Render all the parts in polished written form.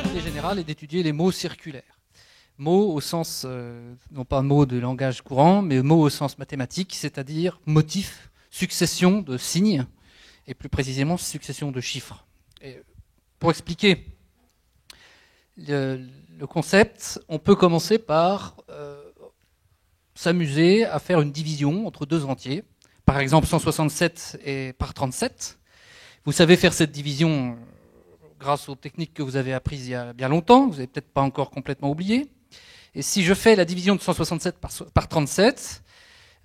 L'idée générale est d'étudier les mots circulaires. Mots au sens, non pas mots de langage courant, mais mots au sens mathématique, c'est-à-dire motifs, succession de signes, et plus précisément succession de chiffres. Et pour expliquer le concept, on peut commencer par s'amuser à faire une division entre deux entiers. Par exemple, 167 par 37. Vous savez faire cette division grâce aux techniques que vous avez apprises il y a bien longtemps, vous n'avez peut-être pas encore complètement oublié. Et si je fais la division de 167 par 37,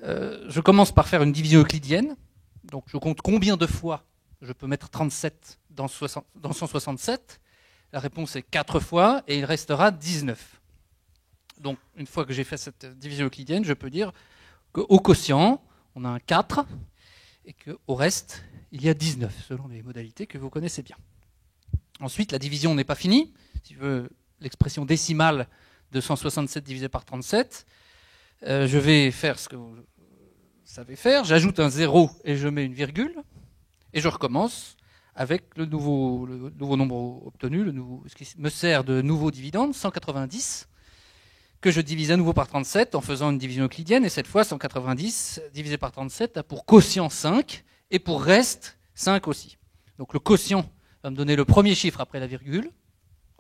je commence par faire une division euclidienne. Donc je compte combien de fois je peux mettre 37 dans 167. La réponse est 4 fois et il restera 19. Donc une fois que j'ai fait cette division euclidienne, je peux dire qu'au quotient, on a un 4 et qu'au reste, il y a 19, selon les modalités que vous connaissez bien. Ensuite, la division n'est pas finie. Si je veux l'expression décimale de 167 divisé par 37, je vais faire ce que vous savez faire. J'ajoute un 0 et je mets une virgule. Et je recommence avec le nouveau nombre obtenu, ce qui me sert de nouveau dividende, 190, que je divise à nouveau par 37 en faisant une division euclidienne. Et cette fois, 190 divisé par 37 a pour quotient 5 et pour reste 5 aussi. Donc le quotient va me donner le premier chiffre après la virgule,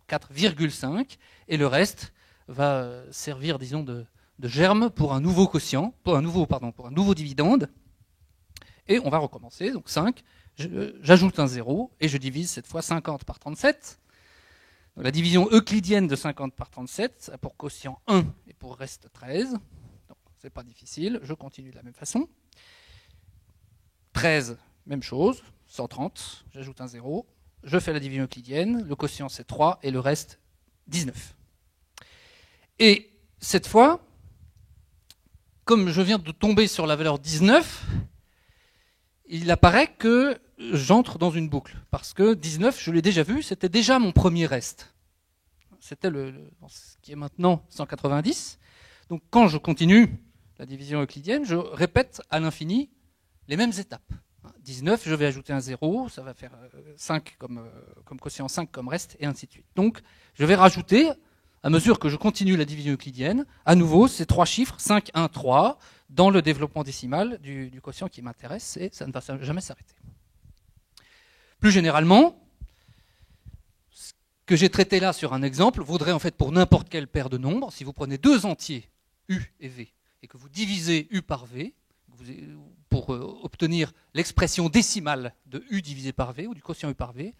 4,5, et le reste va servir, disons, de germe pour un nouveau quotient, pour un nouveau dividende. Et on va recommencer, donc 5, j'ajoute un 0, et je divise cette fois 50 par 37. Donc la division euclidienne de 50 par 37 a pour quotient 1 et pour reste 13. Donc c'est pas difficile, je continue de la même façon. 13, même chose, 130, j'ajoute un 0. Je fais la division euclidienne, le quotient c'est 3 et le reste 19. Et cette fois, comme je viens de tomber sur la valeur 19, il apparaît que j'entre dans une boucle. Parce que 19, je l'ai déjà vu, c'était déjà mon premier reste. C'était ce qui est maintenant 190. Donc quand je continue la division euclidienne, je répète à l'infini les mêmes étapes. 19, je vais ajouter un 0, ça va faire 5 comme quotient, 5 comme reste, et ainsi de suite. Donc, je vais rajouter, à mesure que je continue la division euclidienne, à nouveau ces trois chiffres, 5, 1, 3, dans le développement décimal du quotient qui m'intéresse, et ça ne va jamais s'arrêter. Plus généralement, ce que j'ai traité là sur un exemple vaudrait en fait pour n'importe quelle paire de nombres. Si vous prenez deux entiers, U et V, et que vous divisez U par V, pour obtenir l'expression décimale de U divisé par V, ou du quotient U par V,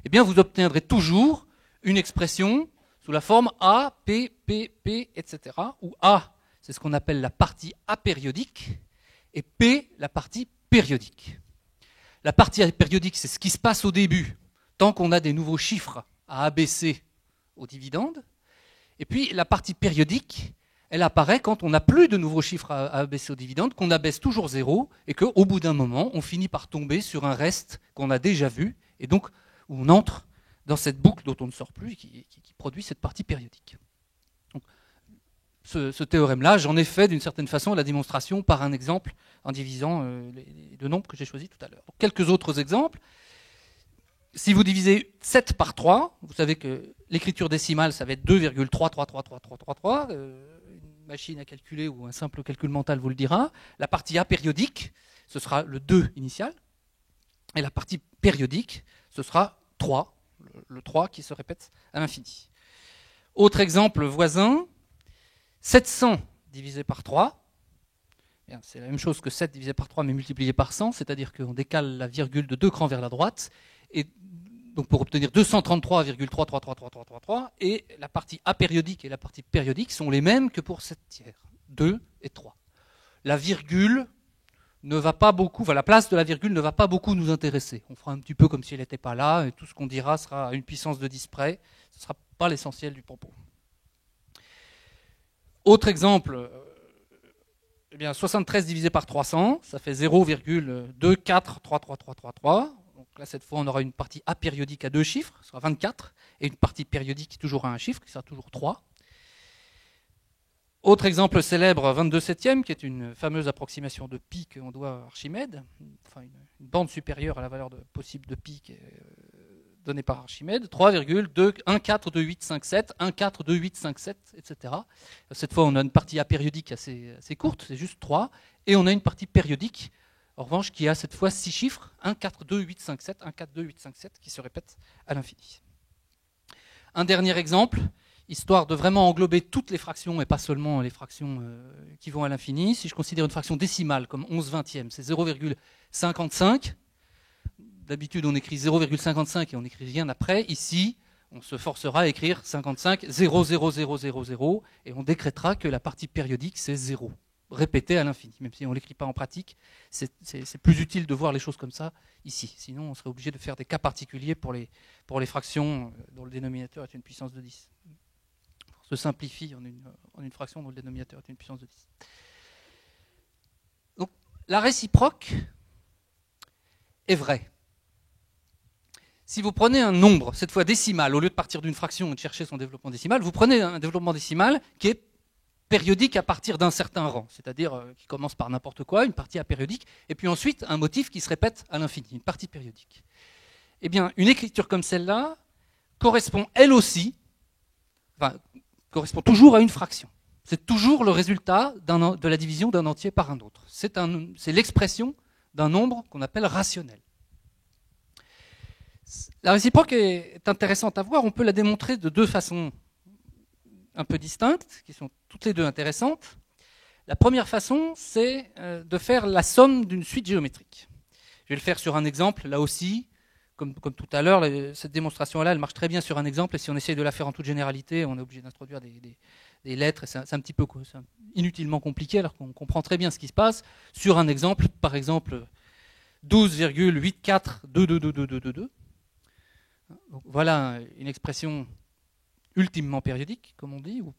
eh bien vous obtiendrez toujours une expression sous la forme A, P, P, P, etc. Où A, c'est ce qu'on appelle la partie apériodique, et P, la partie périodique. La partie apériodique, c'est ce qui se passe au début, tant qu'on a des nouveaux chiffres à abaisser au dividende. Et puis la partie périodique, elle apparaît quand on n'a plus de nouveaux chiffres à abaisser au dividende, qu'on abaisse toujours 0, et qu'au bout d'un moment, on finit par tomber sur un reste qu'on a déjà vu, et donc où on entre dans cette boucle dont on ne sort plus, et qui produit cette partie périodique. Donc, ce théorème-là, j'en ai fait d'une certaine façon la démonstration par un exemple en divisant les deux nombres que j'ai choisis tout à l'heure. Quelques autres exemples. Si vous divisez 7 par 3, vous savez que l'écriture décimale, ça va être 2,3333333. Une machine à calculer ou un simple calcul mental vous le dira. La partie apériodique, ce sera le 2 initial. Et la partie périodique, ce sera 3, le 3 qui se répète à l'infini. Autre exemple voisin, 700 divisé par 3. C'est la même chose que 7 divisé par 3 mais multiplié par 100, c'est-à-dire qu'on décale la virgule de 2 crans vers la droite. Et donc pour obtenir 233,3333333, et la partie apériodique et la partie périodique sont les mêmes que pour 7 tiers, 2 et 3. La virgule ne va pas beaucoup, la place de la virgule ne va pas beaucoup nous intéresser. On fera un petit peu comme si elle n'était pas là, et tout ce qu'on dira sera à une puissance de 10 près. Ce ne sera pas l'essentiel du propos. Autre exemple, 73 divisé par 300, ça fait 0,2433333. Donc là, cette fois, on aura une partie apériodique à deux chiffres, ce sera 24, et une partie périodique toujours à un chiffre, qui sera toujours 3. Autre exemple célèbre, 22/7, qui est une fameuse approximation de pi qu'on doit à Archimède, enfin une bande supérieure à la valeur possible de pi qui est donnée par Archimède, 3,142,857, 1,42857, etc. Cette fois, on a une partie apériodique assez courte, c'est juste 3, et on a une partie périodique, en revanche, qui a cette fois 6 chiffres, 1,42857, 1,42857, qui se répètent à l'infini. Un dernier exemple, histoire de vraiment englober toutes les fractions et pas seulement les fractions qui vont à l'infini. Si je considère une fraction décimale comme 11/20, c'est 0,55. D'habitude, on écrit 0,55 et on n'écrit rien après. Ici, on se forcera à écrire 55, 0,00000 et on décrétera que la partie périodique, c'est 0, répété à l'infini. Même si on ne l'écrit pas en pratique, c'est plus utile de voir les choses comme ça ici. Sinon, on serait obligé de faire des cas particuliers pour les fractions dont le dénominateur est une puissance de 10. On se simplifie en une fraction dont le dénominateur est une puissance de 10. Donc, la réciproque est vraie. Si vous prenez un nombre, cette fois décimal, au lieu de partir d'une fraction et de chercher son développement décimal, vous prenez un développement décimal qui est périodique à partir d'un certain rang, c'est-à-dire qui commence par n'importe quoi, une partie apériodique, et puis ensuite un motif qui se répète à l'infini, une partie périodique. Eh bien, une écriture comme celle-là correspond elle aussi, correspond toujours à une fraction. C'est toujours le résultat de la division d'un entier par un autre. C'est l'expression d'un nombre qu'on appelle rationnel. La réciproque est intéressante à voir. On peut la démontrer de deux façons un peu distinctes, qui sont toutes les deux intéressantes. La première façon, c'est de faire la somme d'une suite géométrique. Je vais le faire sur un exemple, là aussi, comme tout à l'heure, cette démonstration-là, elle marche très bien sur un exemple, et si on essaye de la faire en toute généralité, on est obligé d'introduire des lettres, et c'est un petit peu inutilement compliqué, alors qu'on comprend très bien ce qui se passe. Sur un exemple, par exemple, 12,84222222. Donc, voilà une expression ultimement périodique, comme on dit, ou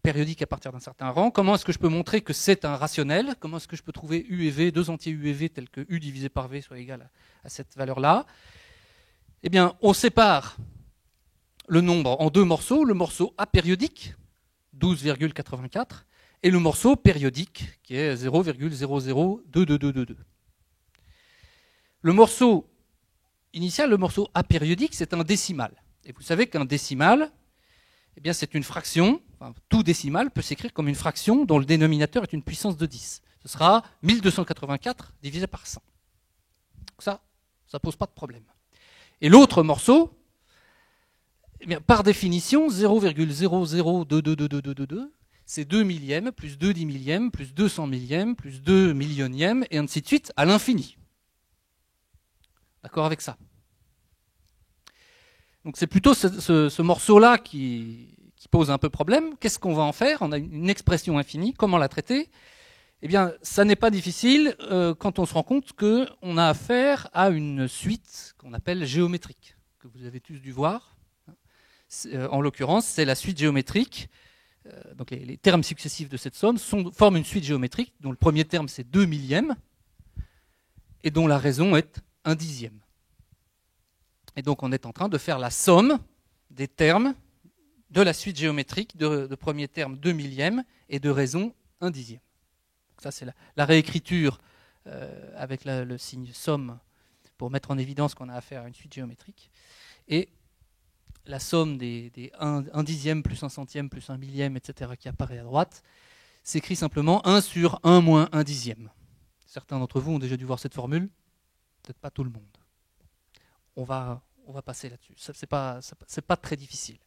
périodique à partir d'un certain rang. Comment est-ce que je peux montrer que c'est un rationnel? Comment est-ce que je peux trouver U et V, deux entiers U et V, tels que U divisé par V soit égal à cette valeur-là? Eh bien, on sépare le nombre en deux morceaux, le morceau apériodique, 12,84, et le morceau périodique, qui est 0,00222222. Le morceau initial, le morceau apériodique, c'est un décimal. Et vous savez qu'un décimal, eh bien, c'est une fraction, enfin, tout décimal peut s'écrire comme une fraction dont le dénominateur est une puissance de 10. Ce sera 1284 divisé par 100. Donc ça ne pose pas de problème. Et l'autre morceau, eh bien, par définition, 0,00222222, c'est 2 millièmes, plus 2 dix millièmes, plus 200 millièmes, plus 2 millionièmes, et ainsi de suite, à l'infini. D'accord avec ça? Donc c'est plutôt ce morceau-là qui pose un peu problème. Qu'est-ce qu'on va en faire? On a une expression infinie. Comment la traiter? Eh bien, ça n'est pas difficile quand on se rend compte qu'on a affaire à une suite qu'on appelle géométrique, que vous avez tous dû voir. En l'occurrence, c'est la suite géométrique. Donc les termes successifs de cette somme forment une suite géométrique dont le premier terme c'est 2 millièmes et dont la raison est 1 dixième. Et donc on est en train de faire la somme des termes de la suite géométrique de premier terme 2 millièmes et de raison 1 dixième. Donc ça c'est la réécriture avec le signe somme pour mettre en évidence qu'on a affaire à une suite géométrique. Et la somme des 1 dixième plus 1 centième plus 1 millième, etc. qui apparaît à droite, s'écrit simplement 1 sur 1 moins 1 dixième. Certains d'entre vous ont déjà dû voir cette formule, peut-être pas tout le monde. On va passer là-dessus. C'est pas très difficile.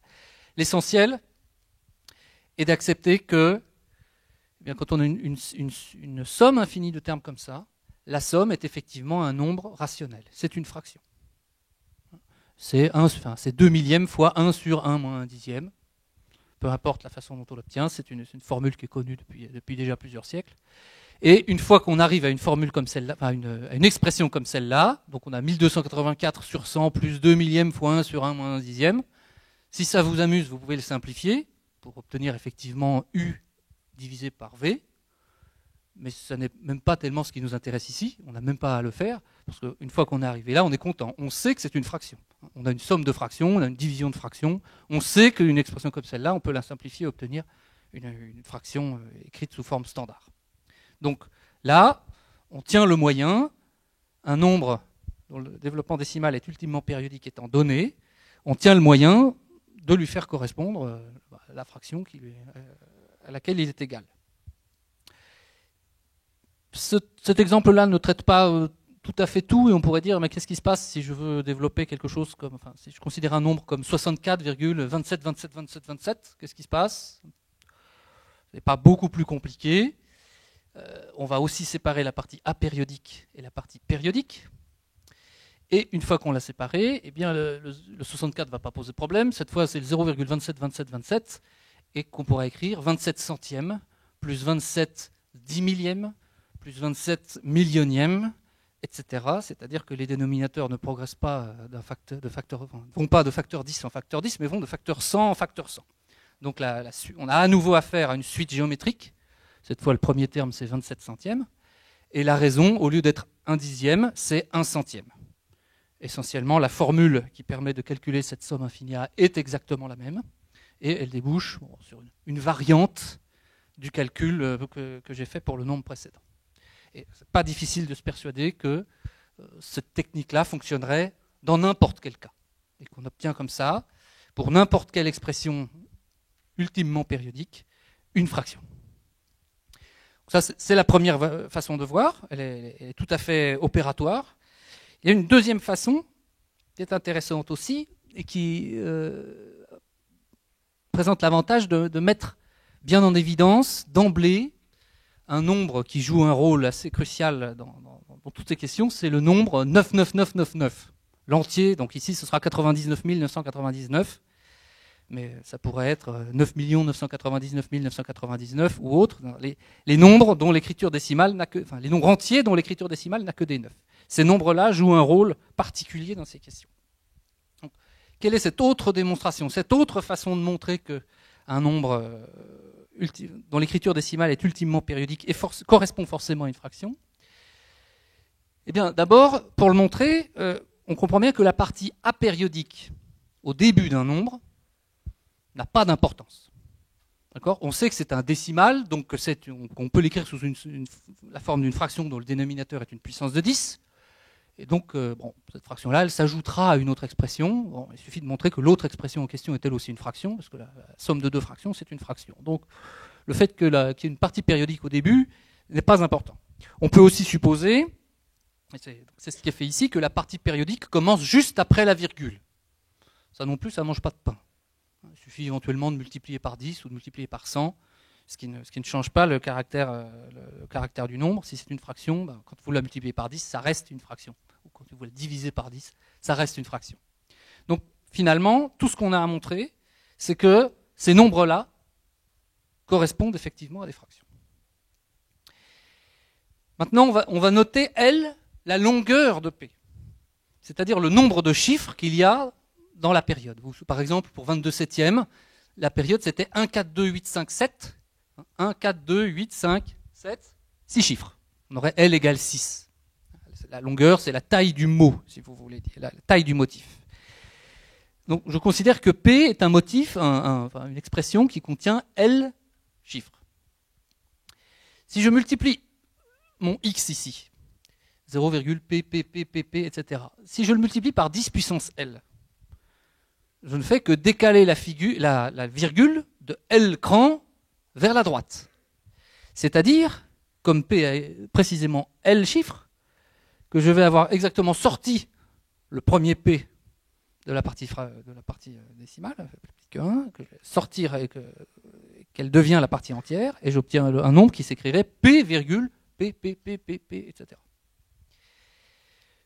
L'essentiel est d'accepter que, eh bien, quand on a une somme infinie de termes comme ça, la somme est effectivement un nombre rationnel. C'est une fraction. C'est 2 millièmes fois 1 sur 1 moins 1 dixième. Peu importe la façon dont on l'obtient, c'est une formule qui est connue depuis déjà plusieurs siècles. Et une fois qu'on arrive à une formule comme celle-là, à une expression comme celle-là, donc on a 1284 sur 100 plus 2 millièmes fois 1 sur 1 moins 1 dixième. Si ça vous amuse, vous pouvez le simplifier pour obtenir effectivement U divisé par V. Mais ce n'est même pas tellement ce qui nous intéresse ici. On n'a même pas à le faire, parce qu'une fois qu'on est arrivé là, on est content. On sait que c'est une fraction. On a une somme de fractions, on a une division de fractions. On sait qu'une expression comme celle-là, on peut la simplifier et obtenir une fraction écrite sous forme standard. Donc là, on tient le moyen, un nombre dont le développement décimal est ultimement périodique étant donné, on tient le moyen de lui faire correspondre la fraction à laquelle il est égal. Cet exemple-là ne traite pas tout à fait tout, et on pourrait dire, mais qu'est-ce qui se passe si je veux développer quelque chose comme, enfin, si je considère un nombre comme 64,27272727, qu'est-ce qui se passe? C'est pas beaucoup plus compliqué. On va aussi séparer la partie apériodique et la partie périodique. Et une fois qu'on l'a séparé, eh bien le 64 ne va pas poser problème. Cette fois, c'est le 0,272727 et qu'on pourra écrire 27 centièmes plus 27 dix millièmes plus 27 millionièmes, etc. C'est-à-dire que les dénominateurs ne progressent pas vont pas de facteur 10 en facteur 10, mais vont de facteur 100 en facteur 100. Donc on a à nouveau affaire à une suite géométrique. Cette fois, le premier terme, c'est 27 centièmes. Et la raison, au lieu d'être 1 dixième, c'est 1 centième. Essentiellement, la formule qui permet de calculer cette somme infinie est exactement la même. Et elle débouche sur une variante du calcul que j'ai fait pour le nombre précédent. Et c'est pas difficile de se persuader que cette technique-là fonctionnerait dans n'importe quel cas. Et qu'on obtient comme ça, pour n'importe quelle expression ultimement périodique, une fraction. Ça, c'est la première façon de voir. Elle est tout à fait opératoire. Il y a une deuxième façon qui est intéressante aussi et qui présente l'avantage de mettre bien en évidence d'emblée un nombre qui joue un rôle assez crucial dans toutes ces questions, c'est le nombre 99999. L'entier, donc ici ce sera 99 999, mais ça pourrait être 9 999 999 ou autre. Les nombres dont l'écriture décimale n'a que, enfin les nombres entiers dont l'écriture décimale n'a que des 9. Ces nombres-là jouent un rôle particulier dans ces questions. Donc, quelle est cette autre démonstration, cette autre façon de montrer qu'un nombre dont l'écriture décimale est ultimement périodique et correspond forcément à une fraction? Eh bien, d'abord, pour le montrer, on comprend bien que la partie apériodique au début d'un nombre n'a pas d'importance. D'accord ? On sait que c'est un décimal, donc on peut l'écrire sous la forme d'une fraction dont le dénominateur est une puissance de 10. Et donc, cette fraction-là, elle s'ajoutera à une autre expression. Bon, il suffit de montrer que l'autre expression en question est elle aussi une fraction, parce que la somme de deux fractions, c'est une fraction. Donc, le fait qu'il y ait une partie périodique au début n'est pas important. On peut aussi supposer, et c'est ce qui est fait ici, que la partie périodique commence juste après la virgule. Ça non plus, ça ne mange pas de pain. Il suffit éventuellement de multiplier par 10 ou de multiplier par 100, ce qui ne change pas le caractère du nombre. Si c'est une fraction, quand vous la multipliez par 10, ça reste une fraction. Ou quand vous la divisez par 10, ça reste une fraction. Donc finalement, tout ce qu'on a à montrer, c'est que ces nombres-là correspondent effectivement à des fractions. Maintenant, on va noter, L, la longueur de P. C'est-à-dire le nombre de chiffres qu'il y a dans la période. Par exemple, pour 22 septièmes, la période c'était 1, 4, 2, 8, 5, 7. 1, 4, 2, 8, 5, 7, 6 chiffres. On aurait L égale 6. La longueur, c'est la taille du mot, si vous voulez dire, la taille du motif. Donc je considère que P est un motif, une expression qui contient L chiffres. Si je multiplie mon X ici, 0,pp, etc. Si je le multiplie par 10 puissance L, je ne fais que décaler la virgule de L cran vers la droite. C'est-à-dire, comme P est précisément L chiffres, que je vais avoir exactement sorti le premier P de la partie décimale, que je vais sortir et qu'elle devient la partie entière, et j'obtiens un nombre qui s'écrirait P, P, etc.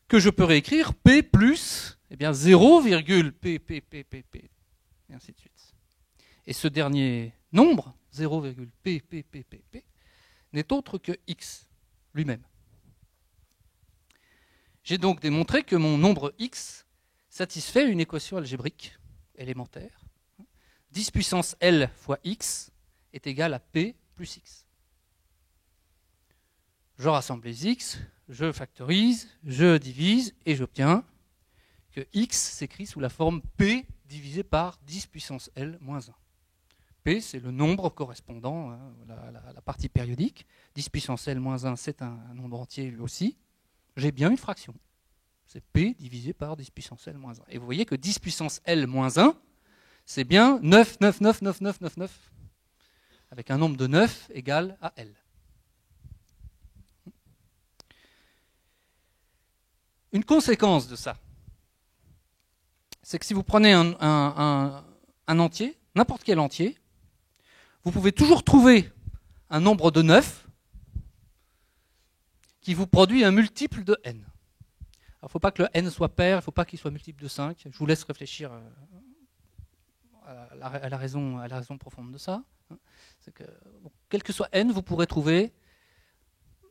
Que je peux réécrire P plus 0,P, et ainsi de suite. Et ce dernier nombre, 0,P, n'est autre que X lui-même. J'ai donc démontré que mon nombre X satisfait une équation algébrique élémentaire. 10 puissance L fois X est égal à P plus X. Je rassemble les X, je factorise, je divise et j'obtiens que X s'écrit sous la forme P divisé par 10 puissance L moins 1. P, c'est le nombre correspondant à la partie périodique. 10 puissance L moins 1, c'est un nombre entier lui aussi. J'ai bien une fraction. C'est P divisé par 10 puissance L moins 1. Et vous voyez que 10 puissance L moins 1, c'est bien 9, 9, 9, 9, 9, 9, 9, avec un nombre de 9 égal à L. Une conséquence de ça, c'est que si vous prenez un entier, n'importe quel entier, vous pouvez toujours trouver un nombre de 9 qui vous produit un multiple de n. Il ne faut pas que le n soit pair, il ne faut pas qu'il soit multiple de 5. Je vous laisse réfléchir à la raison profonde de ça. C'est que, quel que soit n, vous pourrez trouver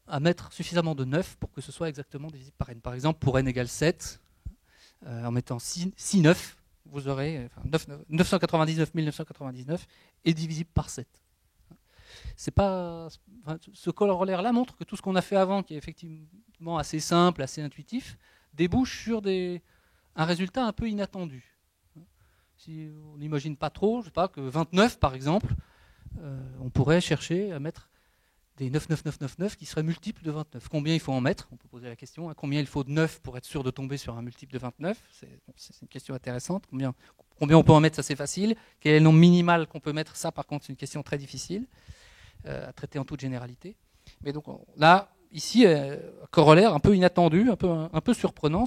à mettre suffisamment de 9 pour que ce soit exactement divisible par n. Par exemple, pour n égale 7, en mettant 6 9, vous aurez 999 999 est divisible par 7. C'est pas, ce corollaire-là montre que tout ce qu'on a fait avant, qui est effectivement assez simple, assez intuitif, débouche sur un résultat un peu inattendu. Si on n'imagine pas trop, je sais pas, que 29 par exemple, on pourrait chercher à mettre des 99999 qui seraient multiples de 29. Combien il faut en mettre? On peut poser la question. Combien il faut de 9 pour être sûr de tomber sur un multiple de 29? C'est une question intéressante. Combien on peut en mettre? Ça, c'est facile. Quel est le nombre minimal qu'on peut mettre? Ça, par contre, c'est une question très difficile à traiter en toute généralité. Mais donc là, ici, corollaire un peu inattendu, un peu surprenant,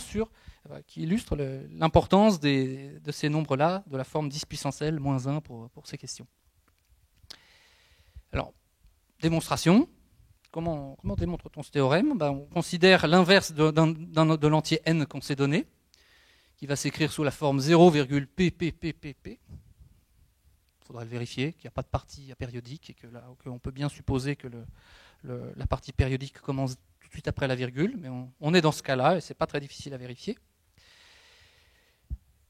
qui illustre l'importance de ces nombres-là, de la forme 10 puissance L moins 1 pour ces questions. Alors, démonstration. Comment démontre-t-on ce théorème? On considère l'inverse de l'entier n qu'on s'est donné, qui va s'écrire sous la forme 0,pppppp. Il faudra le vérifier, qu'il n'y a pas de partie apériodique et qu'on peut bien supposer que la partie périodique commence tout de suite après la virgule, mais on est dans ce cas-là et ce n'est pas très difficile à vérifier.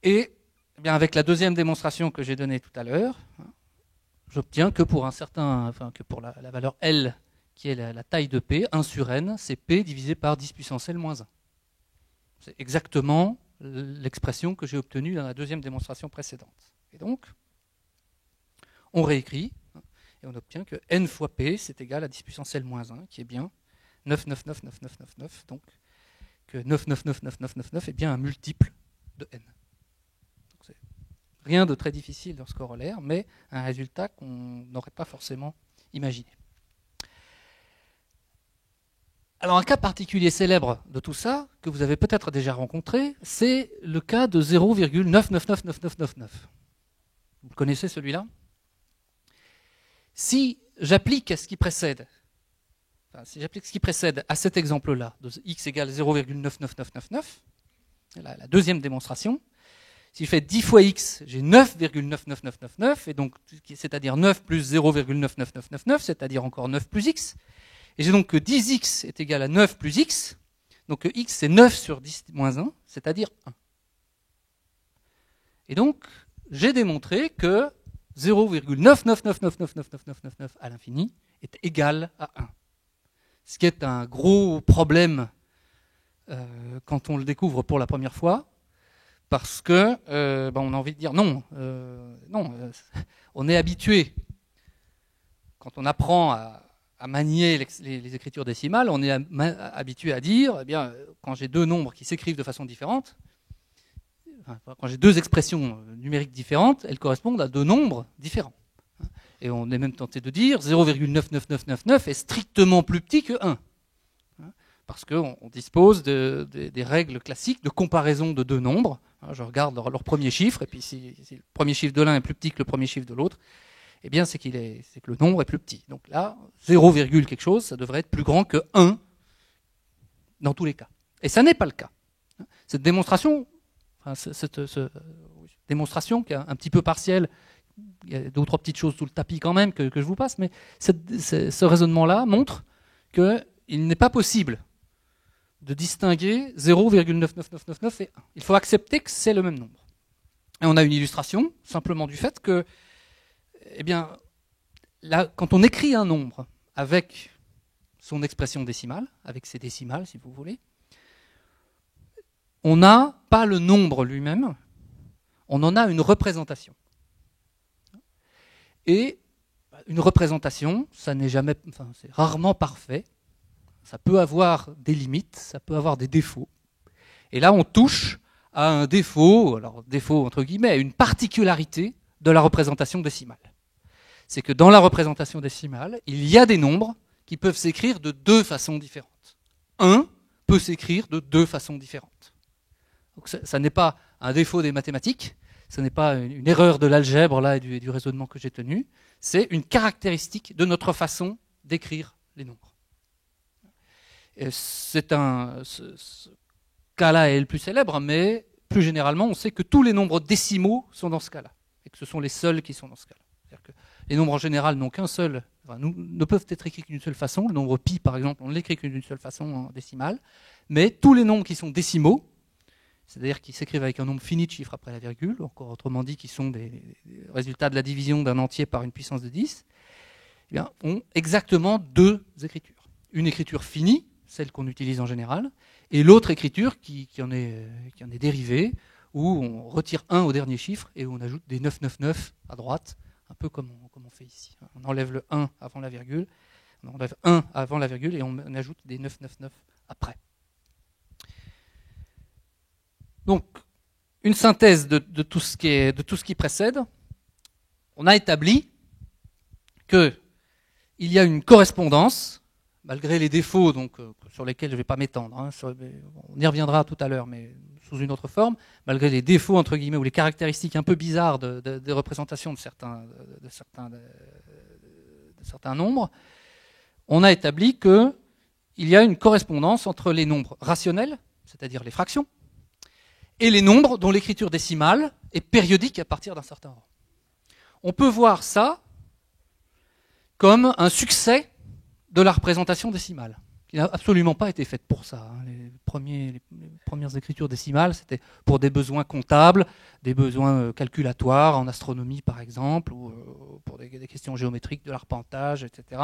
Et bien, avec la deuxième démonstration que j'ai donnée tout à l'heure, j'obtiens que pour la valeur L, qui est la taille de P, 1 sur N, c'est P divisé par 10 puissance L moins 1. C'est exactement l'expression que j'ai obtenue dans la deuxième démonstration précédente. Et donc, on réécrit, et on obtient que N fois P, c'est égal à 10 puissance L moins 1, qui est bien 9999999, donc que 999999 est bien un multiple de N. Rien de très difficile dans ce corollaire, mais un résultat qu'on n'aurait pas forcément imaginé. Alors un cas particulier célèbre de tout ça, que vous avez peut-être déjà rencontré, c'est le cas de 0,999999. Vous connaissez celui-là? Si j'applique ce qui précède, à cet exemple-là, de x égale 0,99999, la deuxième démonstration, si je fais 10 fois x, j'ai 9,99999, et donc c'est-à-dire 9 plus 0,99999, c'est-à-dire encore 9 plus x. Et j'ai donc que 10x est égal à 9 plus x, donc que x c'est 9 sur 10 moins 1, c'est-à-dire 1. Et donc, j'ai démontré que 0,9999999 à l'infini est égal à 1. Ce qui est un gros problème quand on le découvre pour la première fois, parce que on a envie de dire non. On est habitué, quand on apprend à manier les écritures décimales, on est habitué à dire, eh bien, quand j'ai deux nombres qui s'écrivent de façon différente, quand j'ai deux expressions numériques différentes, elles correspondent à deux nombres différents. Et on est même tenté de dire 0,99999 est strictement plus petit que 1. Parce qu'on dispose des règles classiques de comparaison de deux nombres. Je regarde leur premier chiffre, et puis si le premier chiffre de l'un est plus petit que le premier chiffre de l'autre, eh bien c'est que le nombre est plus petit. Donc là, 0, quelque chose, ça devrait être plus grand que 1 dans tous les cas. Et ça n'est pas le cas. Cette démonstration, démonstration qui est un petit peu partielle, il y a deux ou trois petites choses sous le tapis quand même que je vous passe, mais ce raisonnement-là montre qu'il n'est pas possible de distinguer 0,99999 et 1. Il faut accepter que c'est le même nombre. Et on a une illustration simplement du fait que, eh bien, là, quand on écrit un nombre avec son expression décimale, avec ses décimales si vous voulez, on n'a pas le nombre lui-même, on en a une représentation. Et une représentation, ça n'est jamais, enfin, c'est rarement parfait. Ça peut avoir des limites, ça peut avoir des défauts. Et là, on touche à un défaut, alors défaut entre guillemets, une particularité de la représentation décimale. C'est que dans la représentation décimale, il y a des nombres qui peuvent s'écrire de deux façons différentes. 1 peut s'écrire de deux façons différentes. Donc ça n'est pas un défaut des mathématiques, ce n'est pas une erreur de l'algèbre là et du raisonnement que j'ai tenu, c'est une caractéristique de notre façon d'écrire les nombres. Ce cas-là est le plus célèbre, mais plus généralement, on sait que tous les nombres décimaux sont dans ce cas-là, et que ce sont les seuls qui sont dans ce cas-là. C'est-à-dire que les nombres en général n'ont qu'un seul, enfin, ne peuvent être écrits qu'une seule façon. Le nombre pi, par exemple, on ne l'écrit qu'une seule façon en décimale, mais tous les nombres qui sont décimaux, c'est-à-dire qui s'écrivent avec un nombre fini de chiffres après la virgule, encore autrement dit qui sont des résultats de la division d'un entier par une puissance de 10, eh bien, ont exactement deux écritures. Une écriture finie, celle qu'on utilise en général, et l'autre écriture qui en est dérivée, où on retire 1 au dernier chiffre et où on ajoute des 999 à droite, un peu comme on fait ici. On enlève le 1 avant la virgule, on enlève 1 avant la virgule et on ajoute des 999 après. Donc, une synthèse de tout ce qui précède. On a établi qu'il y a une correspondance, malgré les défauts donc, sur lesquels je ne vais pas m'étendre. Hein, on y reviendra tout à l'heure, mais sous une autre forme. Malgré les défauts, entre guillemets, ou les caractéristiques un peu bizarres des représentations de certains nombres, on a établi qu'il y a une correspondance entre les nombres rationnels, c'est-à-dire les fractions, et les nombres dont l'écriture décimale est périodique à partir d'un certain rang. On peut voir ça comme un succès de la représentation décimale, qui n'a absolument pas été faite pour ça. Les premières écritures décimales, c'était pour des besoins comptables, des besoins calculatoires, en astronomie par exemple, ou pour des questions géométriques, de l'arpentage, etc.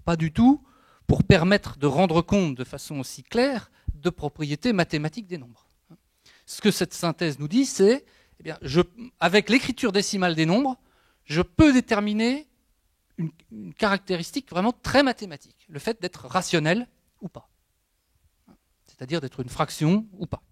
Pas du tout pour permettre de rendre compte de façon aussi claire de propriétés mathématiques des nombres. Ce que cette synthèse nous dit, c'est, eh bien, avec l'écriture décimale des nombres, je peux déterminer une caractéristique vraiment très mathématique, le fait d'être rationnel ou pas, c'est-à-dire d'être une fraction ou pas.